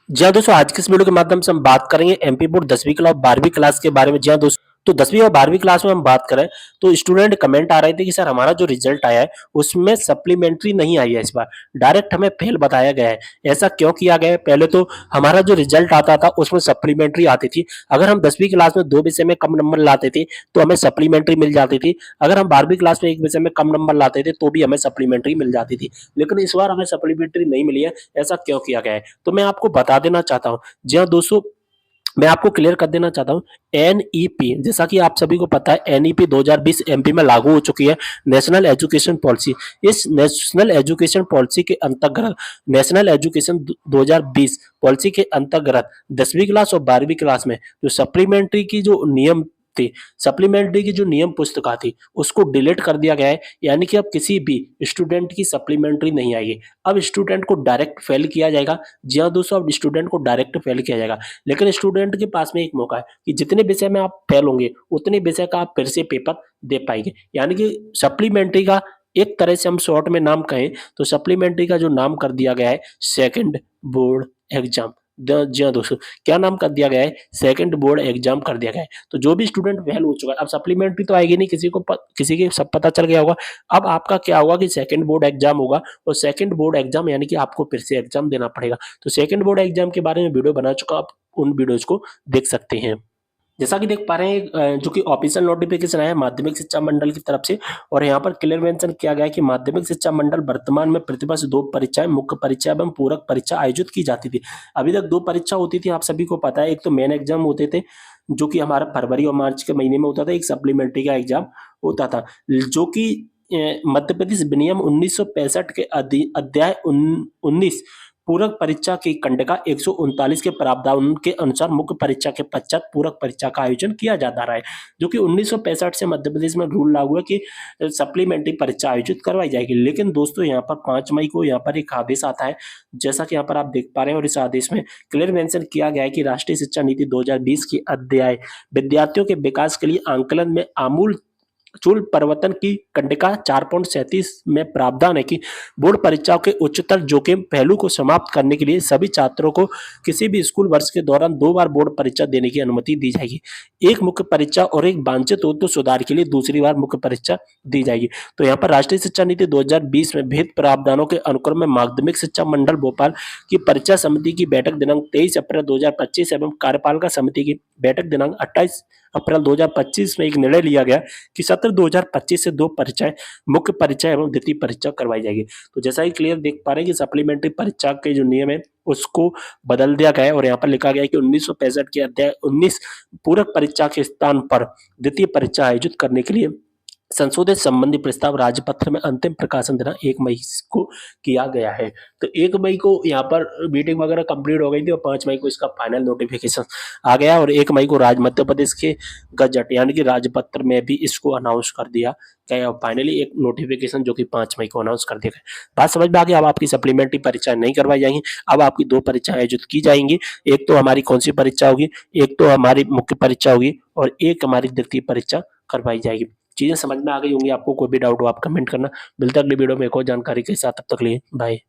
जी हाँ दोस्तों, आज के इस वीडियो के माध्यम से हम बात करेंगे एमपी बोर्ड 10वीं क्लास और 12वीं क्लास के बारे में। जी हाँ दोस्तों, तो 10वीं और 12वीं क्लास में हम बात करें तो स्टूडेंट कमेंट आ रहे थे कि सर हमारा जो रिजल्ट आया है उसमें सप्लीमेंट्री नहीं आई है, इस बार डायरेक्ट हमें फेल बताया गया है। ऐसा क्यों किया गया है? पहले तो हमारा जो रिजल्ट आता था उसमें सप्लीमेंट्री आती थी। अगर हम 10वीं क्लास में 2 विषय में कम नंबर लाते थे तो हमें सप्लीमेंट्री मिल जाती थी। अगर हम 12वीं क्लास में एक विषय में कम नंबर लाते थे तो भी हमें सप्लीमेंट्री मिल जाती थी। लेकिन इस बार हमें सप्लीमेंट्री नहीं मिली है। ऐसा क्यों किया गया है? तो मैं आपको बता देना चाहता हूँ। जी हाँ दोस्तों, मैं आपको क्लियर कर देना चाहता हूँ। एनईपी, जैसा कि आप सभी को पता है, एनईपी 2020 एमपी में लागू हो चुकी है, नेशनल एजुकेशन पॉलिसी। इस नेशनल एजुकेशन पॉलिसी के अंतर्गत, नेशनल एजुकेशन 2020 पॉलिसी के अंतर्गत 10वीं क्लास और 12वीं क्लास में जो सप्लीमेंट्री की जो नियम थी, सप्लीमेंट्री की जो नियम पुस्तिका थी, उसको डिलीट कर दिया गया है। यानी कि अब किसी भी स्टूडेंट की सप्लीमेंट्री नहीं आएगी। अब स्टूडेंट को डायरेक्ट फेल किया जाएगा। जी हाँ दोस्तों, अब स्टूडेंट को डायरेक्ट फेल किया जाएगा। लेकिन स्टूडेंट के पास में एक मौका है कि जितने विषय में आप फेल होंगे उतने विषय का आप फिर से पेपर दे पाएंगे। यानी कि सप्लीमेंट्री का एक तरह से हम शॉर्ट में नाम कहें तो सप्लीमेंट्री का जो नाम कर दिया गया है सेकंड बोर्ड एग्जाम। जी हाँ दोस्तों, क्या नाम कर दिया गया है? सेकंड बोर्ड एग्जाम कर दिया गया है। तो जो भी स्टूडेंट फेल हो चुका है, अब सप्लीमेंट्री तो आएगी नहीं, किसी के सब पता चल गया होगा। अब आपका क्या होगा कि सेकंड बोर्ड एग्जाम होगा, और सेकंड बोर्ड एग्जाम यानी कि आपको फिर से एग्जाम देना पड़ेगा। तो सेकंड बोर्ड एग्जाम के बारे में वीडियो बना चुका, आप उन वीडियोज को देख सकते हैं। जैसा कि देख पा रहे हैं, जो कि ऑफिशियल नोटिफिकेशन आया है माध्यमिक शिक्षा मंडल की तरफ से, और यहाँ पर क्लियर मेंशन किया गया है कि माध्यमिक शिक्षा मंडल वर्तमान में प्रतिवर्ष 2 परीक्षाएं, मुख्य परीक्षा एवं पूरक परीक्षा आयोजित की जाती थी। अभी तक 2 परीक्षा होती थी, आप सभी को पता है। एक तो मेन एग्जाम होते थे जो कि हमारा फरवरी और मार्च के महीने में होता था, एक सप्लीमेंट्री का एग्जाम होता था, जो कि मध्य प्रदेश विनियम 1965 के अध्याय 19 पूरक परीक्षा की कंडिका 139 के प्रावधान के अनुसार मुख्य परीक्षा के पश्चात पूरक परीक्षा का आयोजन किया जाता रहा है। जो कि 1965 से मध्य प्रदेश में रूल लागू है कि सप्लीमेंट्री परीक्षा आयोजित करवाई जाएगी। लेकिन दोस्तों, यहाँ पर 5 मई को यहाँ पर एक आदेश आता है, जैसा कि यहाँ पर आप देख पा रहे हैं, और इस आदेश में क्लियर मेंशन किया गया है कि राष्ट्रीय शिक्षा नीति 2020 की अध्याय विद्यार्थियों के विकास के लिए आंकलन में आमूल चूल परिवर्तन की कंडिका 4.37 में प्रावधान है कि बोर्ड परीक्षाओं के उच्चतर जोखिम पहलू को समाप्त करने के लिए सभी छात्रों को किसी भी स्कूल वर्ष के दौरान 2 बार बोर्ड परीक्षा देने की अनुमति दी जाएगी। एक मुख्य परीक्षा और एक वांछित हो तो सुधार के लिए दूसरी बार मुख्य परीक्षा दी जाएगी। तो यहाँ पर राष्ट्रीय शिक्षा नीति 2020 में भेद प्रावधानों के अनुक्रम में माध्यमिक शिक्षा मंडल भोपाल की परीक्षा समिति की बैठक दिनांक 23 अप्रैल 2025 एवं कार्यपालिका समिति की बैठक दिनांक 28 अप्रैल 2025 में एक निर्णय लिया गया कि सत्र 2025 से 2 परीक्षाएं, मुख्य परीक्षा एवं द्वितीय परीक्षा करवाई जाएगी। तो जैसा कि क्लियर देख पा रहे हैं कि सप्लीमेंट्री परीक्षा के जो नियम है उसको बदल दिया गया है, और यहाँ पर लिखा गया है कि 1965 के अध्याय 19 पूरक परीक्षा के स्थान पर द्वितीय परीक्षा आयोजित करने के लिए संशोधित संबंधी प्रस्ताव राजपत्र में अंतिम प्रकाशन देना 1 मई को किया गया है। तो 1 मई को यहाँ पर मीटिंग वगैरह कंप्लीट हो गई थी, और 5 मई को इसका फाइनल नोटिफिकेशन आ गया, और 1 मई को मध्य प्रदेश के गजट यानी कि राजपत्र में भी इसको अनाउंस कर दिया गया, और फाइनली एक नोटिफिकेशन जो कि 5 मई को अनाउंस कर दिया गया। बात समझ में आ गई? अब आपकी सप्लीमेंट्री परीक्षाएं नहीं करवाई जाएंगी, अब आपकी 2 परीक्षाएं आयोजित की जाएंगी। एक तो हमारी कौन सी परीक्षा होगी? एक तो हमारी मुख्य परीक्षा होगी, और एक हमारी द्वितीय परीक्षा करवाई जाएगी। चीजें समझ में आ गई होंगी। आपको कोई भी डाउट हो आप कमेंट करना। मिलते हैं अगली वीडियो में एक और जानकारी के साथ, तब तक के लिए बाय।